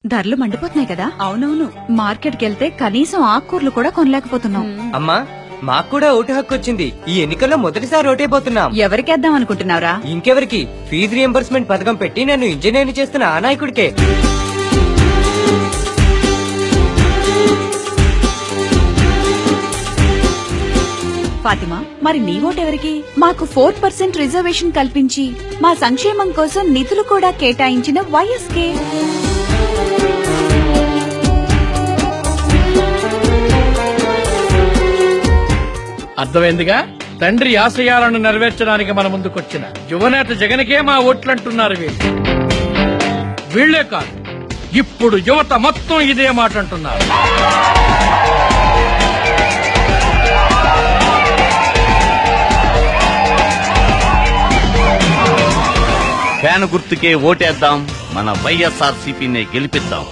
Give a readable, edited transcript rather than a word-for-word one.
ధరలు మండిపోతున్నాయి కదా. అవునవును, మార్కెట్కి వెళ్తే కనీసం ఆకుకూరలు కూడా కొనలేకపోతున్నాం. అమ్మా, మాకు కూడా ఓటు హక్కు వచ్చింది. ఈ ఎన్నికల్లో మొదటిసారి ఓటైపోతున్నాం. ఎవరికేద్దాం అనుకుంటున్నావురా? ఇంకెవరికి? ఫీజు రియంబర్స్మెంట్ పథకం పెట్టి నన్ను ఇంజనీర్ చేస్తున్న ఆ నాయకుడికే. ఫాతిమా, మరి నీ ఓటెవరికి? మాకు 4% రిజర్వేషన్ కల్పించి మా సంక్షేమం కోసం నిధులు కూడా కేటాయించిన వైఎస్కే. అర్థమైందిగా? తండ్రి ఆశయాలను నెరవేర్చడానికి మన ముందుకొచ్చిన యువనేత జగన్కే మా ఓట్లంటున్నారు వీళ్ళు. వీళ్లే కాదు, ఇప్పుడు యువత మొత్తం ఇదే మాట అంటున్నారు. ఫ్యాన్ గుర్తుకే ఓటేద్దాం, మన వైఎస్ఆర్సీపీనే గెలిపిద్దాం.